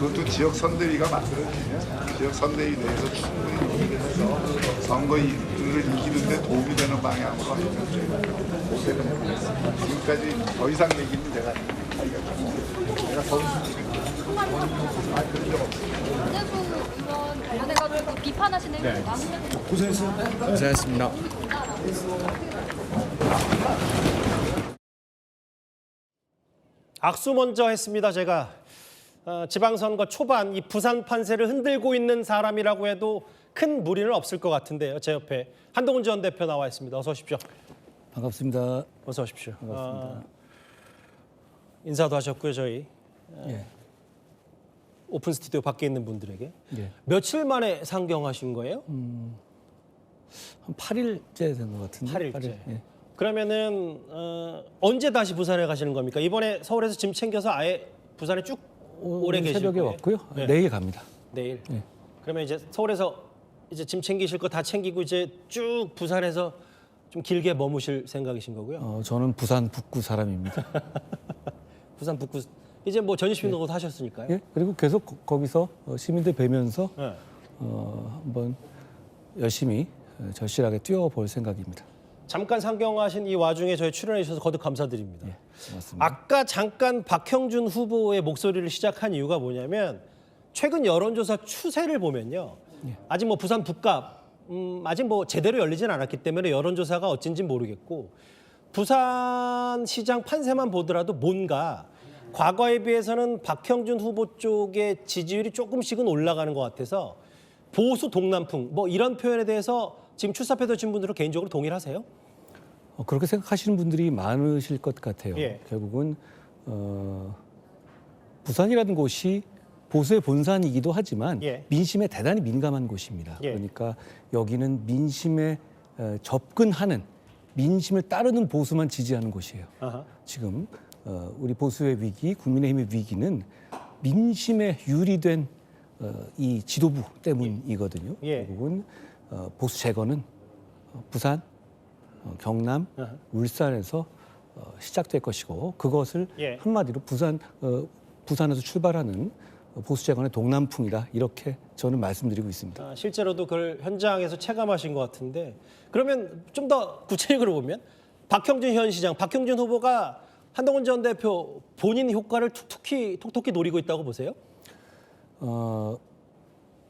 그것도 지역 선대위가 만들어지면 지역 선대위 내에서 충분히 논의를 해서 선거를 이기는데 도움이 되는 방향으로 하면 되는 거겠습니다. 지금까지 더 이상 얘기는 내가 하기가 내가 선수니까 그런 적 없습니다. 문재부 의원 관련해가지고 비판하시는 의원이 많은데 고생했습니다. 악수 먼저 했습니다. 제가 지방선거 초반 이 부산 판세를 흔들고 있는 사람이라고 해도 큰 무리는 없을 것 같은데요. 제 옆에 한동훈 전 대표 나와 있습니다. 어서 오십시오. 반갑습니다. 어서 오십시오. 반갑습니다. 인사도 하셨고요. 저희 예. 오픈 스튜디오 밖에 있는 분들에게 예. 며칠 만에 상경하신 거예요? 한 8일째 된 것 같은데. 8일째. 예. 그러면은 언제 다시 부산에 가시는 겁니까? 이번에 서울에서 짐 챙겨서 아예 부산에 쭉 오래 계실 새벽에 거예요? 왔고요. 네. 내일 갑니다. 내일. 네. 그러면 이제 서울에서 이제 짐 챙기실 거 다 챙기고 이제 쭉 부산에서 좀 길게 머무실 생각이신 거고요. 저는 부산 북구 사람입니다. 부산 북구 이제 뭐 전입신고도 하셨으니까요. 예? 그리고 계속 거기서 시민들 뵈면서 네. 한번 열심히 절실하게 뛰어볼 생각입니다. 잠깐 상경하신 이 와중에 저희 출연해 주셔서 거듭 감사드립니다. 예, 고맙습니다. 아까 잠깐 박형준 후보의 목소리를 시작한 이유가 뭐냐면 최근 여론조사 추세를 보면요. 아직 뭐 부산 북값 아직 뭐 제대로 열리진 않았기 때문에 여론조사가 어쩐지 모르겠고 부산 시장 판세만 보더라도 뭔가 과거에 비해서는 박형준 후보 쪽의 지지율이 조금씩은 올라가는 것 같아서 보수 동남풍 뭐 이런 표현에 대해서 지금 출사표도 진 분들은 개인적으로 동의를 하세요? 그렇게 생각하시는 분들이 많으실 것 같아요. 예. 결국은 부산이라는 곳이 보수의 본산이기도 하지만 예. 민심에 대단히 민감한 곳입니다. 예. 그러니까 여기는 민심에 접근하는 민심을 따르는 보수만 지지하는 곳이에요. 아하. 지금 우리 보수의 위기, 국민의힘의 위기는 민심에 유리된 이 지도부 때문이거든요. 예. 결국은 보수 제거는 부산, 경남, 아하. 울산에서 시작될 것이고 그것을 예. 한마디로 부산에서 출발하는 보수 재건의 동남풍이다 이렇게 저는 말씀드리고 있습니다. 실제로도 그걸 현장에서 체감하신 것 같은데 그러면 좀 더 구체적으로 보면 박형준 현 시장, 박형준 후보가 한동훈 전 대표 본인 효과를 톡톡히 노리고 있다고 보세요?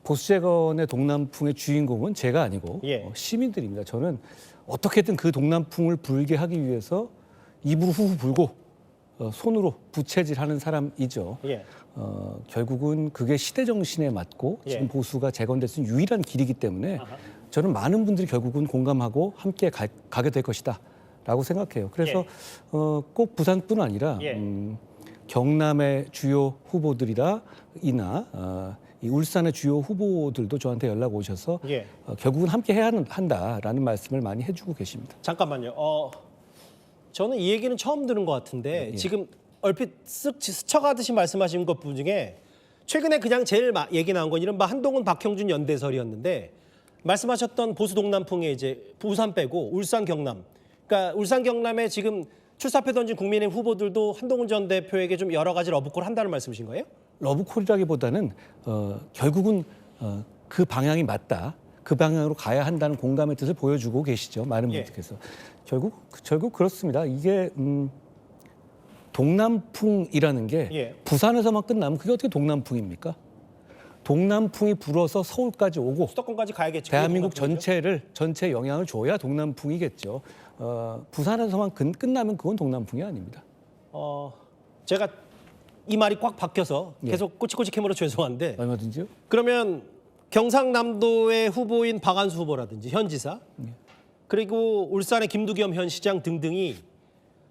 보수 재건의 동남풍의 주인공은 제가 아니고 예. 시민들입니다. 저는 어떻게든 그 동남풍을 불게 하기 위해서 입으로 후후 불고 손으로 부채질하는 사람이죠. 예. 결국은 그게 시대 정신에 맞고 예. 지금 보수가 재건될 수 있는 유일한 길이기 때문에 아하. 저는 많은 분들이 결국은 공감하고 함께 가게 될 것이다라고 생각해요. 그래서 예. 꼭 부산뿐 아니라 예. 경남의 주요 후보들이나 이 울산의 주요 후보들도 저한테 연락 오셔서 예. 결국은 함께 해야 한다라는 말씀을 많이 해주고 계십니다. 잠깐만요. 저는 이 얘기는 처음 들은 것 같은데 예. 지금 얼핏 쓱 스쳐가듯이 말씀하신 것 중에 최근에 그냥 제일 얘기 나온 건 이른바 한동훈 박형준 연대설이었는데 말씀하셨던 보수 동남풍에 이제 부산 빼고 울산 경남 그러니까 울산 경남에 지금 출사표 던진 국민의힘 후보들도 한동훈 전 대표에게 좀 여러 가지 러브콜을 한다는 말씀이신 거예요? 러브콜이라기보다는 결국은 그 방향이 맞다. 그 방향으로 가야 한다는 공감의 뜻을 보여주고 계시죠. 많은 예. 분들께서. 결국 그렇습니다. 이게 동남풍이라는 게 예. 부산에서만 끝나면 그게 어떻게 동남풍입니까? 동남풍이 불어서 서울까지 오고 수도권까지 가야겠죠. 대한민국 동남풍이죠? 전체 영향을 줘야 동남풍이겠죠. 부산에서만 끝나면 그건 동남풍이 아닙니다. 제가 이 말이 꽉 박혀서 예. 계속 꼬치꼬치 캐물어 죄송한데 얼마든지요? 그러면 경상남도의 후보인 박안수 후보라든지 현 지사 그리고 울산의 김두겸 현 시장 등등이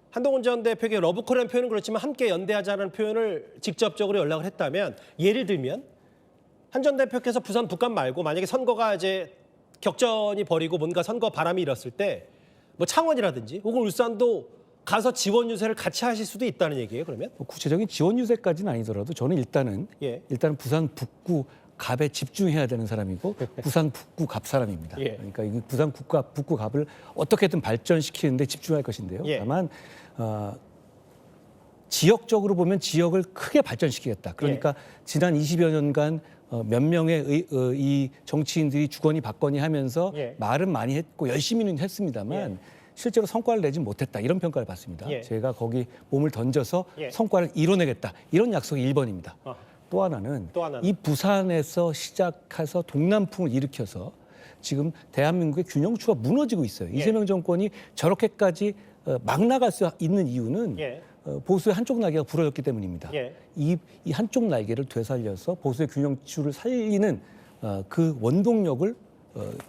한동훈 전 대표에게 러브콜이라는 표현은 그렇지만 함께 연대하자는 표현을 직접적으로 연락을 했다면 예를 들면 한 전 대표께서 부산 북간 말고 만약에 선거가 이제 격전이 벌이고 뭔가 선거 바람이 일었을 때 뭐 창원이라든지 혹은 울산도 가서 지원 유세를 같이 하실 수도 있다는 얘기예요. 그러면? 구체적인 지원 유세까지는 아니더라도 저는 일단은 부산 북구 갑에 집중해야 되는 사람이고 부산 북구 갑 사람입니다. 예. 그러니까 이 부산 북구 갑을 어떻게든 발전시키는 데 집중할 것인데요. 예. 다만 지역적으로 보면 지역을 크게 발전시키겠다. 그러니까 지난 20여 년간 몇 명의 이 정치인들이 주거니 받거니 하면서 예. 말은 많이 했고 열심히는 했습니다만 예. 실제로 성과를 내지 못했다. 이런 평가를 받습니다. 예. 제가 거기 몸을 던져서 예. 성과를 이뤄내겠다. 이런 약속이 1번입니다. 어. 또 하나는 또 하나는? 이 부산에서 시작해서 동남풍을 일으켜서 지금 대한민국의 균형추가 무너지고 있어요. 예. 이재명 정권이 저렇게까지 막 나갈 수 있는 이유는 예. 보수의 한쪽 날개가 부러졌기 때문입니다. 예. 이 한쪽 날개를 되살려서 보수의 균형추를 살리는 그 원동력을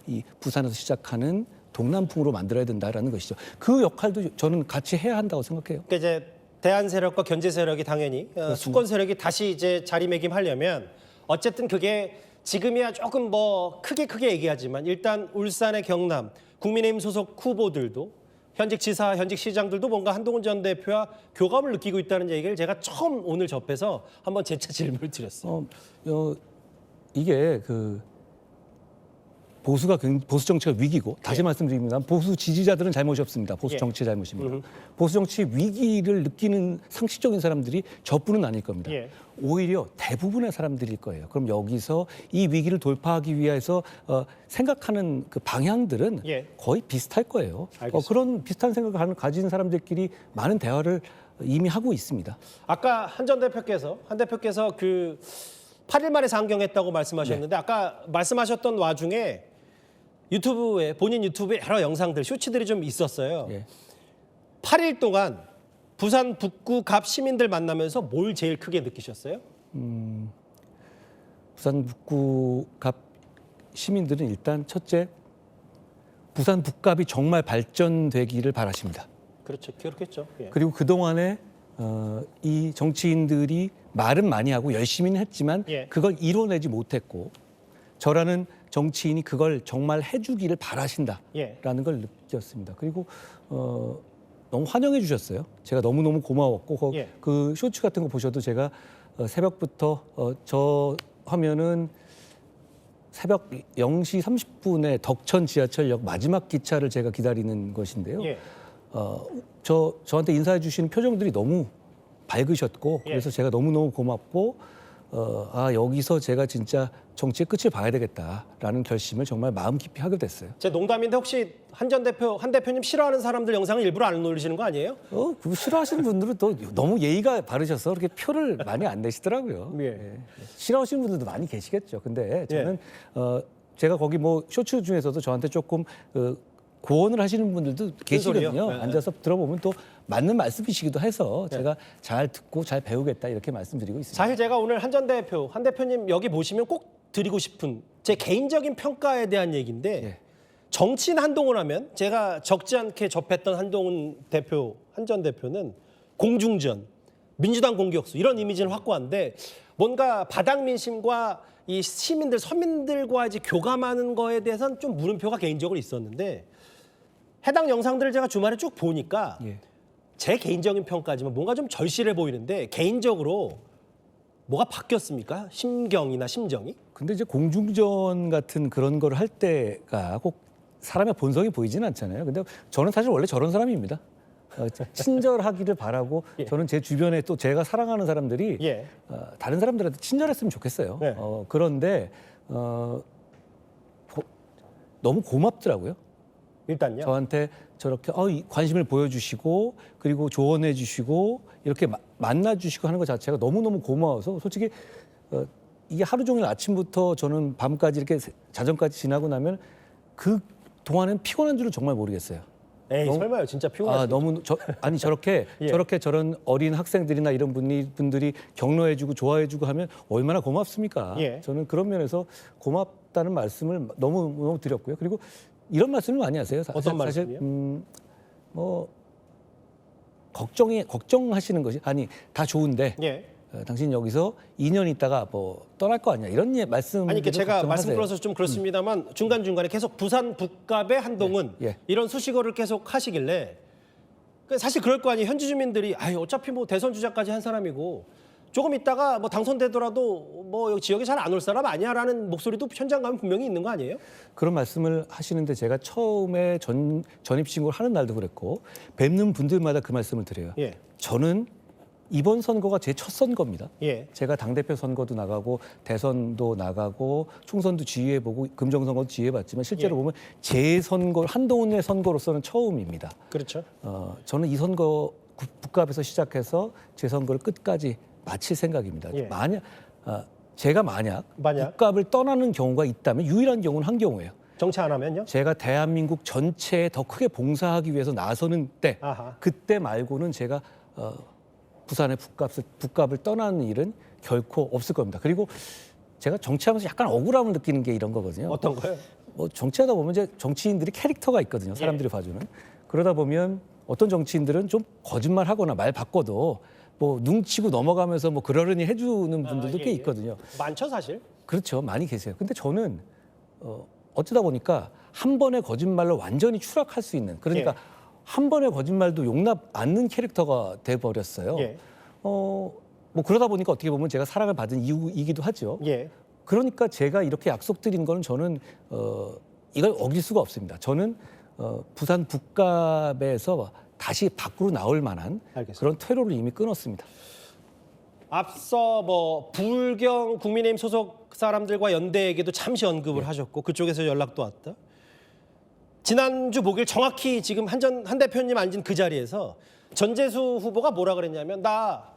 이 부산에서 시작하는 동남풍으로 만들어야 된다라는 것이죠. 그 역할도 저는 같이 해야 한다고 생각해요. 그러니까 이제 대한 세력과 견제 세력이 당연히 수권 세력이 다시 이제 자리매김하려면 어쨌든 그게 지금이야 조금 뭐 크게 얘기하지만 일단 울산의 경남 국민의힘 소속 후보들도 현직 지사, 현직 시장들도 뭔가 한동훈 전 대표와 교감을 느끼고 있다는 얘기를 제가 처음 오늘 접해서 한번 재차 질문을 드렸어요. 이게 그 보수 정치가 위기고 다시 말씀드립니다. 보수 지지자들은 잘못이 없습니다. 보수 예. 정치의 잘못입니다. 보수 정치 위기를 느끼는 상식적인 사람들이 저뿐은 아닐 겁니다. 예. 오히려 대부분의 사람들일 거예요. 그럼 여기서 이 위기를 돌파하기 위해서 생각하는 그 방향들은 예. 거의 비슷할 거예요. 알겠습니다. 그런 비슷한 생각을 가진 사람들끼리 많은 대화를 이미 하고 있습니다. 아까 한 대표께서 그 8일 만에 상경했다고 말씀하셨는데 아까 말씀하셨던 와중에 본인 유튜브에 여러 영상들, 쇼츠들이 좀 있었어요. 예. 8일 동안 부산 북구 갑 시민들 만나면서 뭘 제일 크게 느끼셨어요? 부산 북구 갑 시민들은 일단 첫째, 부산 북갑이 정말 발전되기를 바라십니다. 그렇죠, 그렇겠죠. 예. 그리고 그동안에 이 정치인들이 말은 많이 하고 열심히는 했지만 예. 그걸 이뤄내지 못했고 저라는 정치인이 그걸 정말 해주기를 바라신다라는 예. 걸 느꼈습니다. 그리고 너무 환영해 주셨어요. 제가 너무너무 고마웠고 예. 그 쇼츠 같은 거 보셔도 제가 새벽부터 저 화면은 새벽 0시 30분에 덕천 지하철역 마지막 기차를 제가 기다리는 것인데요. 예. 저한테 인사해 주시는 표정들이 너무 밝으셨고 예. 그래서 제가 너무너무 고맙고 여기서 제가 진짜 정치의 끝을 봐야 되겠다라는 결심을 정말 마음 깊이 하게 됐어요. 제 농담인데 혹시 한 대표님 싫어하는 사람들 영상을 일부러 안 올리시는 거 아니에요? 그거 싫어하시는 분들은 또 너무 예의가 바르셔서 그렇게 표를 많이 안 내시더라고요. 예. 예. 싫어하시는 분들도 많이 계시겠죠. 근데 저는 제가 거기 뭐 쇼츠 중에서도 저한테 조금 고언을 하시는 분들도 계시거든요. 소리요? 네, 앉아서 들어보면 또 맞는 말씀이시기도 해서 제가 잘 듣고 잘 배우겠다 이렇게 말씀드리고 있습니다. 사실 제가 오늘 한 대표님 여기 보시면 꼭 드리고 싶은 제 개인적인 평가에 대한 얘기인데 예. 정치인 한동훈 하면 제가 적지 않게 접했던 한 전 대표는 공중전, 민주당 공격수 이런 이미지를 확고한데 뭔가 바닥 민심과 이 시민들, 서민들과 이제 교감하는 거에 대해서는 좀 물음표가 개인적으로 있었는데 해당 영상들을 제가 주말에 쭉 보니까 예. 제 개인적인 평가지만 뭔가 좀 절실해 보이는데 개인적으로 뭐가 바뀌었습니까? 심경이나 심정이? 근데 이제 공중전 같은 그런 걸 할 때가 꼭 사람의 본성이 보이지는 않잖아요. 근데 저는 사실 원래 저런 사람입니다. 친절하기를 바라고 예. 저는 제 주변에 또 제가 사랑하는 사람들이 예. 다른 사람들한테 친절했으면 좋겠어요. 네. 그런데 너무 고맙더라고요. 일단요. 저한테 저렇게 관심을 보여주시고 그리고 조언해 주시고 이렇게 만나 주시고 하는 것 자체가 너무너무 고마워서 솔직히 이게 하루 종일 아침부터 저는 밤까지 이렇게 자정까지 지나고 나면 그 동안엔 피곤한 줄은 정말 모르겠어요. 에이 너무- 설마요. 진짜 피곤하시 너무 저렇게 예. 저런 어린 학생들이나 이런 분들이 격려해주고 좋아해주고 하면 얼마나 고맙습니까? 예. 저는 그런 면에서 고맙다는 말씀을 너무 드렸고요. 그리고 이런 말씀을 많이 하세요. 어떤 사실 말씀이요? 뭐 걱정하시는 것이 다 좋은데 예. 당신 여기서 2년 있다가 뭐 떠날 거 아니야 이런 말씀. 아니 제가 말씀 들어서 좀 그렇습니다만 중간중간에 계속 부산 북갑의 한동훈 예. 이런 수식어를 계속 하시길래 사실 그럴 거 아니에요. 현지 주민들이 어차피 뭐 대선 주자까지 한 사람이고 조금 있다가 뭐 당선되더라도 뭐 여기 지역에 잘 안 올 사람 아니야라는 목소리도 현장 가면 분명히 있는 거 아니에요? 그런 말씀을 하시는데 제가 처음에 전입신고를 하는 날도 그랬고 뵙는 분들마다 그 말씀을 드려요. 예. 저는 이번 선거가 제 첫 선거입니다. 예. 제가 당대표 선거도 나가고 대선도 나가고 총선도 지휘해보고 금정선거도 지휘해봤지만 실제로 예. 보면 제 선거, 한동훈의 선거로서는 처음입니다. 그렇죠. 저는 이 선거 북갑에서 시작해서 제 선거를 끝까지 마칠 생각입니다. 예. 제가 만약 북갑을 떠나는 경우가 있다면 유일한 경우는 한 경우예요. 정치 안 하면요? 제가 대한민국 전체에 더 크게 봉사하기 위해서 나서는 때, 아하. 그때 말고는 제가 부산의 북갑을 떠나는 일은 결코 없을 겁니다. 그리고 제가 정치하면서 약간 억울함을 느끼는 게 이런 거거든요. 어떤 거요? 뭐 정치하다 보면 이제 정치인들이 캐릭터가 있거든요. 사람들이 봐주는. 그러다 보면 어떤 정치인들은 좀 거짓말하거나 말 바꿔도 뭐 눈치고 넘어가면서 뭐 그러려니 해주는 분들도 꽤 있거든요. 많죠 사실. 그렇죠. 많이 계세요. 근데 저는 어쩌다 보니까 한 번의 거짓말로 완전히 추락할 수 있는, 그러니까 예. 한 번의 거짓말도 용납 않는 캐릭터가 돼버렸어요. 예. 뭐 그러다 보니까 어떻게 보면 제가 사랑을 받은 이유이기도 하죠. 예. 그러니까 제가 이렇게 약속드린 거는 저는 이걸 어길 수가 없습니다. 저는 부산 북갑에서 다시 밖으로 나올 만한 알겠습니다. 그런 퇴로를 이미 끊었습니다. 앞서 뭐 불경 국민의힘 소속 사람들과 연대에게도 잠시 언급을 하셨고 그쪽에서 연락도 왔다. 지난주 목요일 정확히 지금 한 대표님 앉은 그 자리에서 전재수 후보가 뭐라 그랬냐면 나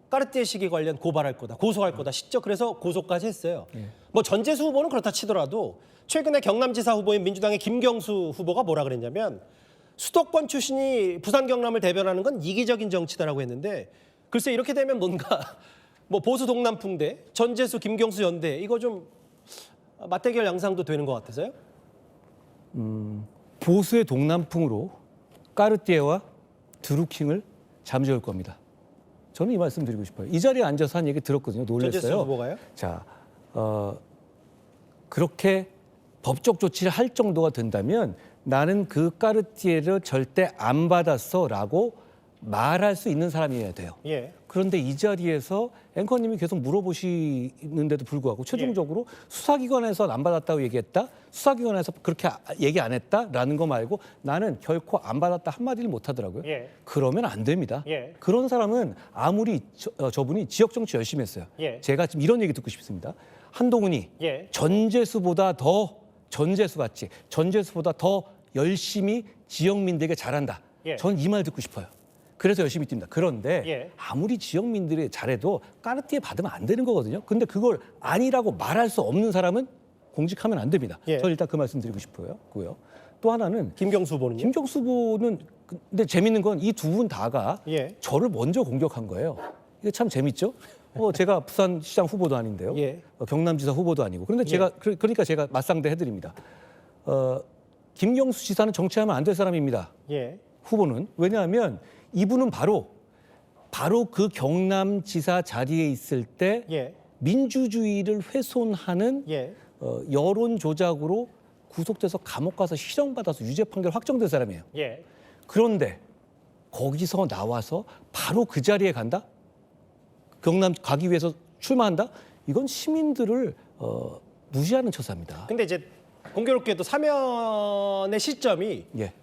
까르띠에 시기 관련 고발할 거다, 고소할 거다, 시적 그래서 고소까지 했어요. 뭐 전재수 후보는 그렇다 치더라도 최근에 경남지사 후보인 민주당의 김경수 후보가 뭐라 그랬냐면 수도권 출신이 부산 경남을 대변하는 건 이기적인 정치다라고 했는데 글쎄 이렇게 되면 뭔가 뭐 보수 동남풍대, 전재수, 김경수 연대 이거 좀 맞대결 양상도 되는 것 같아서요. 보수의 동남풍으로 까르띠에와 드루킹을 잠재울 겁니다. 저는 이 말씀 드리고 싶어요. 이 자리에 앉아서 한 얘기 들었거든요. 전재수 놀랐어요. 후보가요? 자, 그렇게 법적 조치를 할 정도가 된다면 나는 그 까르띠에를 절대 안 받았어라고 말할 수 있는 사람이어야 돼요. 예. 그런데 이 자리에서 앵커님이 계속 물어보시는데도 불구하고 최종적으로 수사기관에서 안 받았다고 얘기했다, 수사기관에서 그렇게 얘기 안 했다라는 거 말고 나는 결코 안 받았다 한마디를 못 하더라고요. 예. 그러면 안 됩니다. 예. 그런 사람은 아무리 저분이 지역정치 열심히 했어요. 예. 제가 지금 이런 얘기 듣고 싶습니다. 한동훈이 예. 전재수보다 더 열심히 지역민들에게 잘한다. 예. 전 이 말 듣고 싶어요. 그래서 열심히 뜁니다. 그런데 예. 아무리 지역민들이 잘해도 까르띠에 받으면 안 되는 거거든요. 근데 그걸 아니라고 말할 수 없는 사람은 공직하면 안 됩니다. 예. 저는 일단 그 말씀 드리고 싶고요. 또 하나는 김경수 후보는요? 김경수 후보는 근데 재밌는 건 이 두 분 다가 예. 저를 먼저 공격한 거예요. 이게 참 재밌죠? 제가 부산시장 후보도 아닌데요. 예. 경남지사 후보도 아니고. 그런데 제가 그러니까 제가 맞상대 해드립니다. 김경수 지사는 정치하면 안 될 사람입니다. 예. 후보는. 왜냐하면 이분은 바로 그 경남지사 자리에 있을 때 예. 민주주의를 훼손하는 예. 여론 조작으로 구속돼서 감옥 가서 실형받아서 유죄 판결 확정된 사람이에요. 예. 그런데 거기서 나와서 바로 그 자리에 간다? 경남 가기 위해서 출마한다? 이건 시민들을 무시하는 처사입니다. 근데 이제 공교롭게도 사면의 시점이 예.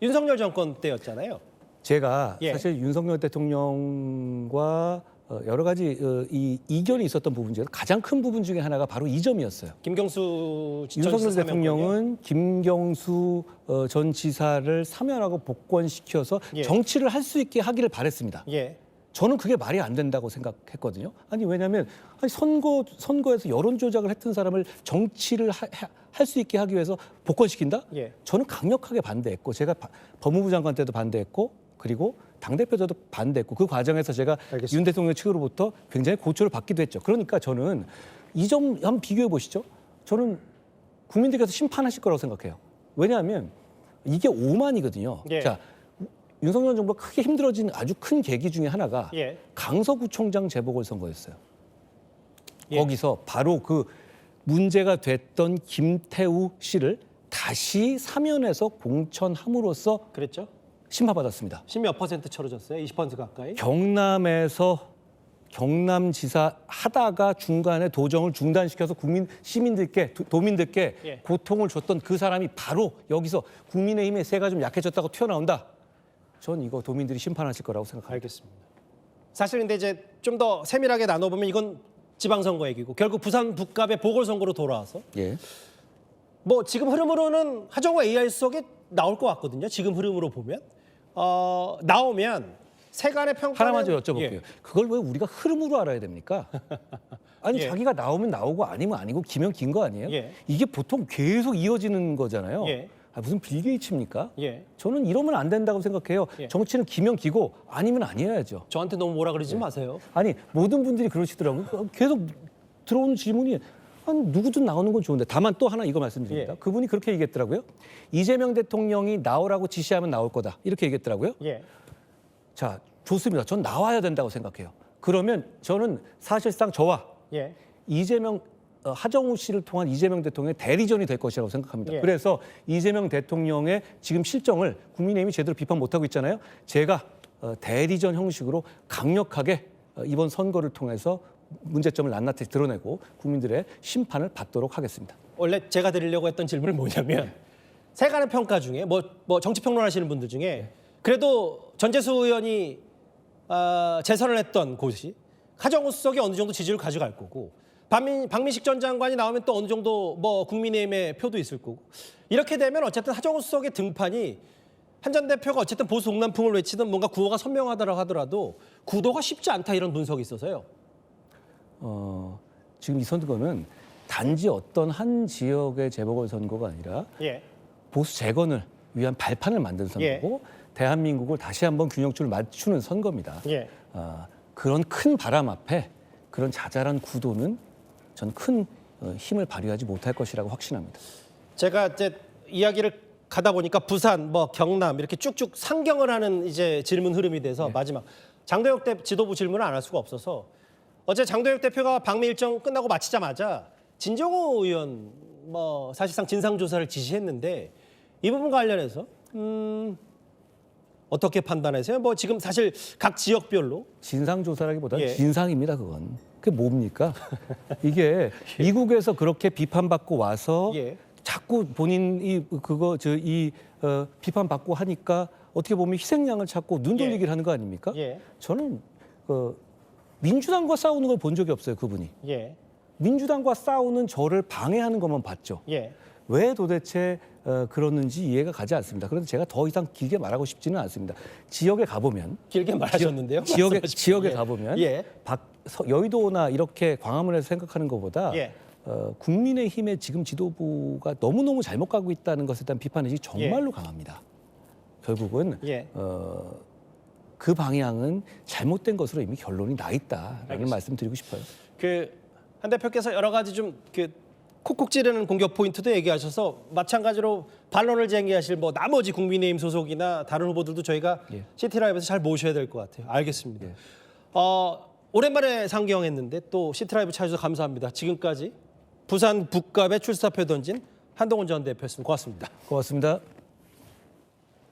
윤석열 정권 때였잖아요. 제가 예. 사실 윤석열 대통령과 여러 가지 이 이견이 있었던 부분 중에 가장 큰 부분 중에 하나가 바로 이 점이었어요. 김경수 전 윤석열 지사 대통령은 김경수 전 지사를 사면하고 복권시켜서 예. 정치를 할 수 있게 하기를 바랬습니다. 예. 저는 그게 말이 안 된다고 생각했거든요. 아니 왜냐하면 선거에서 여론 조작을 했던 사람을 정치를 할 수 있게 하기 위해서 복권시킨다? 예. 저는 강력하게 반대했고 제가 법무부 장관 때도 반대했고 그리고 당대표 때도 반대했고 그 과정에서 제가 알겠습니다. 윤 대통령 측으로부터 굉장히 고초를 받기도 했죠. 그러니까 저는 이 점 한번 비교해 보시죠. 저는 국민들께서 심판하실 거라고 생각해요. 왜냐하면 이게 오만이거든요. 예. 자, 윤석열 정부가 크게 힘들어진 아주 큰 계기 중에 하나가 예. 강서구청장 재보궐선거였어요. 예. 거기서 바로 그 문제가 됐던 김태우 씨를 다시 사면해서 공천함으로써 그랬죠? 심판받았습니다. 10몇 % 쳐져졌어요. 20% 가까이. 경남에서 경남지사 하다가 중간에 도정을 중단시켜서 도민들께 예. 고통을 줬던 그 사람이 바로 여기서 국민의힘의 세가 좀 약해졌다고 튀어나온다. 전 이거 도민들이 심판하실 거라고 생각합니다. 알겠습니다. 사실 근데 이제 좀 더 세밀하게 나눠보면 이건 지방선거 얘기고 결국 부산 북갑의 보궐선거로 돌아와서 예. 뭐 지금 흐름으로는 하정우 AI 수석이 나올 것 같거든요. 지금 흐름으로 보면 나오면 세간의 평가는 하나만 좀 여쭤볼게요. 예. 그걸 왜 우리가 흐름으로 알아야 됩니까? 아니 예. 자기가 나오면 나오고 아니면 아니고 기면 긴 거 아니에요? 예. 이게 보통 계속 이어지는 거잖아요. 예. 무슨 빌 게이츠입니까? 예. 저는 이러면 안 된다고 생각해요. 예. 정치는 기면 기고 아니면 아니어야죠. 저한테 너무 뭐라 그러지 마세요. 아니 모든 분들이 그러시더라고요. 계속 들어오는 질문이 아니 누구든 나오는 건 좋은데 다만 또 하나 이거 말씀드립니다. 예. 그분이 그렇게 얘기했더라고요. 이재명 대통령이 나오라고 지시하면 나올 거다. 이렇게 얘기했더라고요. 예. 자, 좋습니다. 전 나와야 된다고 생각해요. 그러면 저는 사실상 저와 예. 이재명 하정우 씨를 통한 이재명 대통령의 대리전이 될 것이라고 생각합니다. 예. 그래서 이재명 대통령의 지금 실정을 국민의힘이 제대로 비판 못하고 있잖아요. 제가 대리전 형식으로 강력하게 이번 선거를 통해서 문제점을 낱낱이 드러내고 국민들의 심판을 받도록 하겠습니다. 원래 제가 드리려고 했던 질문은 뭐냐면 세간의 평가 중에 뭐 정치평론하시는 분들 중에 그래도 전재수 의원이 재선을 했던 곳이 하정우 수석이 어느 정도 지지를 가져갈 거고 박민식 전 장관이 나오면 또 어느 정도 뭐 국민의힘의 표도 있을 거고 이렇게 되면 어쨌든 하정우 수석의 등판이 한 전 대표가 어쨌든 보수 동남풍을 외치든 뭔가 구호가 선명하더라 하더라도 구도가 쉽지 않다 이런 분석이 있어서요. 지금 이 선거는 단지 어떤 한 지역의 재보궐선거가 아니라 예. 보수 재건을 위한 발판을 만든 선거고 대한민국을 다시 한번 균형줄을 맞추는 선거입니다. 예. 그런 큰 바람 앞에 그런 자잘한 구도는 전 큰 힘을 발휘하지 못할 것이라고 확신합니다. 제가 이제 이야기를 가다 보니까 부산, 뭐 경남 이렇게 쭉쭉 상경을 하는 이제 질문 흐름이 돼서 마지막 장도혁 지도부 질문을 안 할 수가 없어서 어제 장도혁 대표가 방미 일정 끝나고 마치자마자 진정호 의원 뭐 사실상 진상 조사를 지시했는데 이 부분 관련해서 어떻게 판단하세요? 뭐 지금 사실 각 지역별로 진상조사라기보다는 예. 진상입니다. 그건. 그게 뭡니까? 이게 미국에서 그렇게 비판받고 와서 예. 자꾸 본인이 비판받고 하니까 어떻게 보면 희생양을 찾고 눈 돌리기를 하는 거 아닙니까? 예. 저는 민주당과 싸우는 걸 본 적이 없어요. 그분이. 예. 민주당과 싸우는 저를 방해하는 것만 봤죠. 예. 왜 도대체 그러는지 이해가 가지 않습니다. 그런데 제가 더 이상 길게 말하고 싶지는 않습니다. 지역에 가보면 길게 말하셨는데요. 지역에 예. 가보면 예. 여의도나 이렇게 광화문에서 생각하는 것보다 예. 국민의힘의 지금 지도부가 너무너무 잘못 가고 있다는 것에 대한 비판의식이 정말로 강합니다. 결국은 예. 그 방향은 잘못된 것으로 이미 결론이 나 있다라는 알겠습니다. 말씀드리고 싶어요. 한 대표께서 여러 가지 좀 콕콕 찌르는 공격 포인트도 얘기하셔서 마찬가지로 반론을 제기하실 뭐 나머지 국민의힘 소속이나 다른 후보들도 저희가 예. 시티라이브에서 잘 모셔야 될 것 같아요. 알겠습니다. 오랜만에 상경했는데 또 시티라이브 찾아주셔서 감사합니다. 지금까지 부산 북갑에 출사표 던진 한동훈 전 대표였습니다. 고맙습니다. 고맙습니다.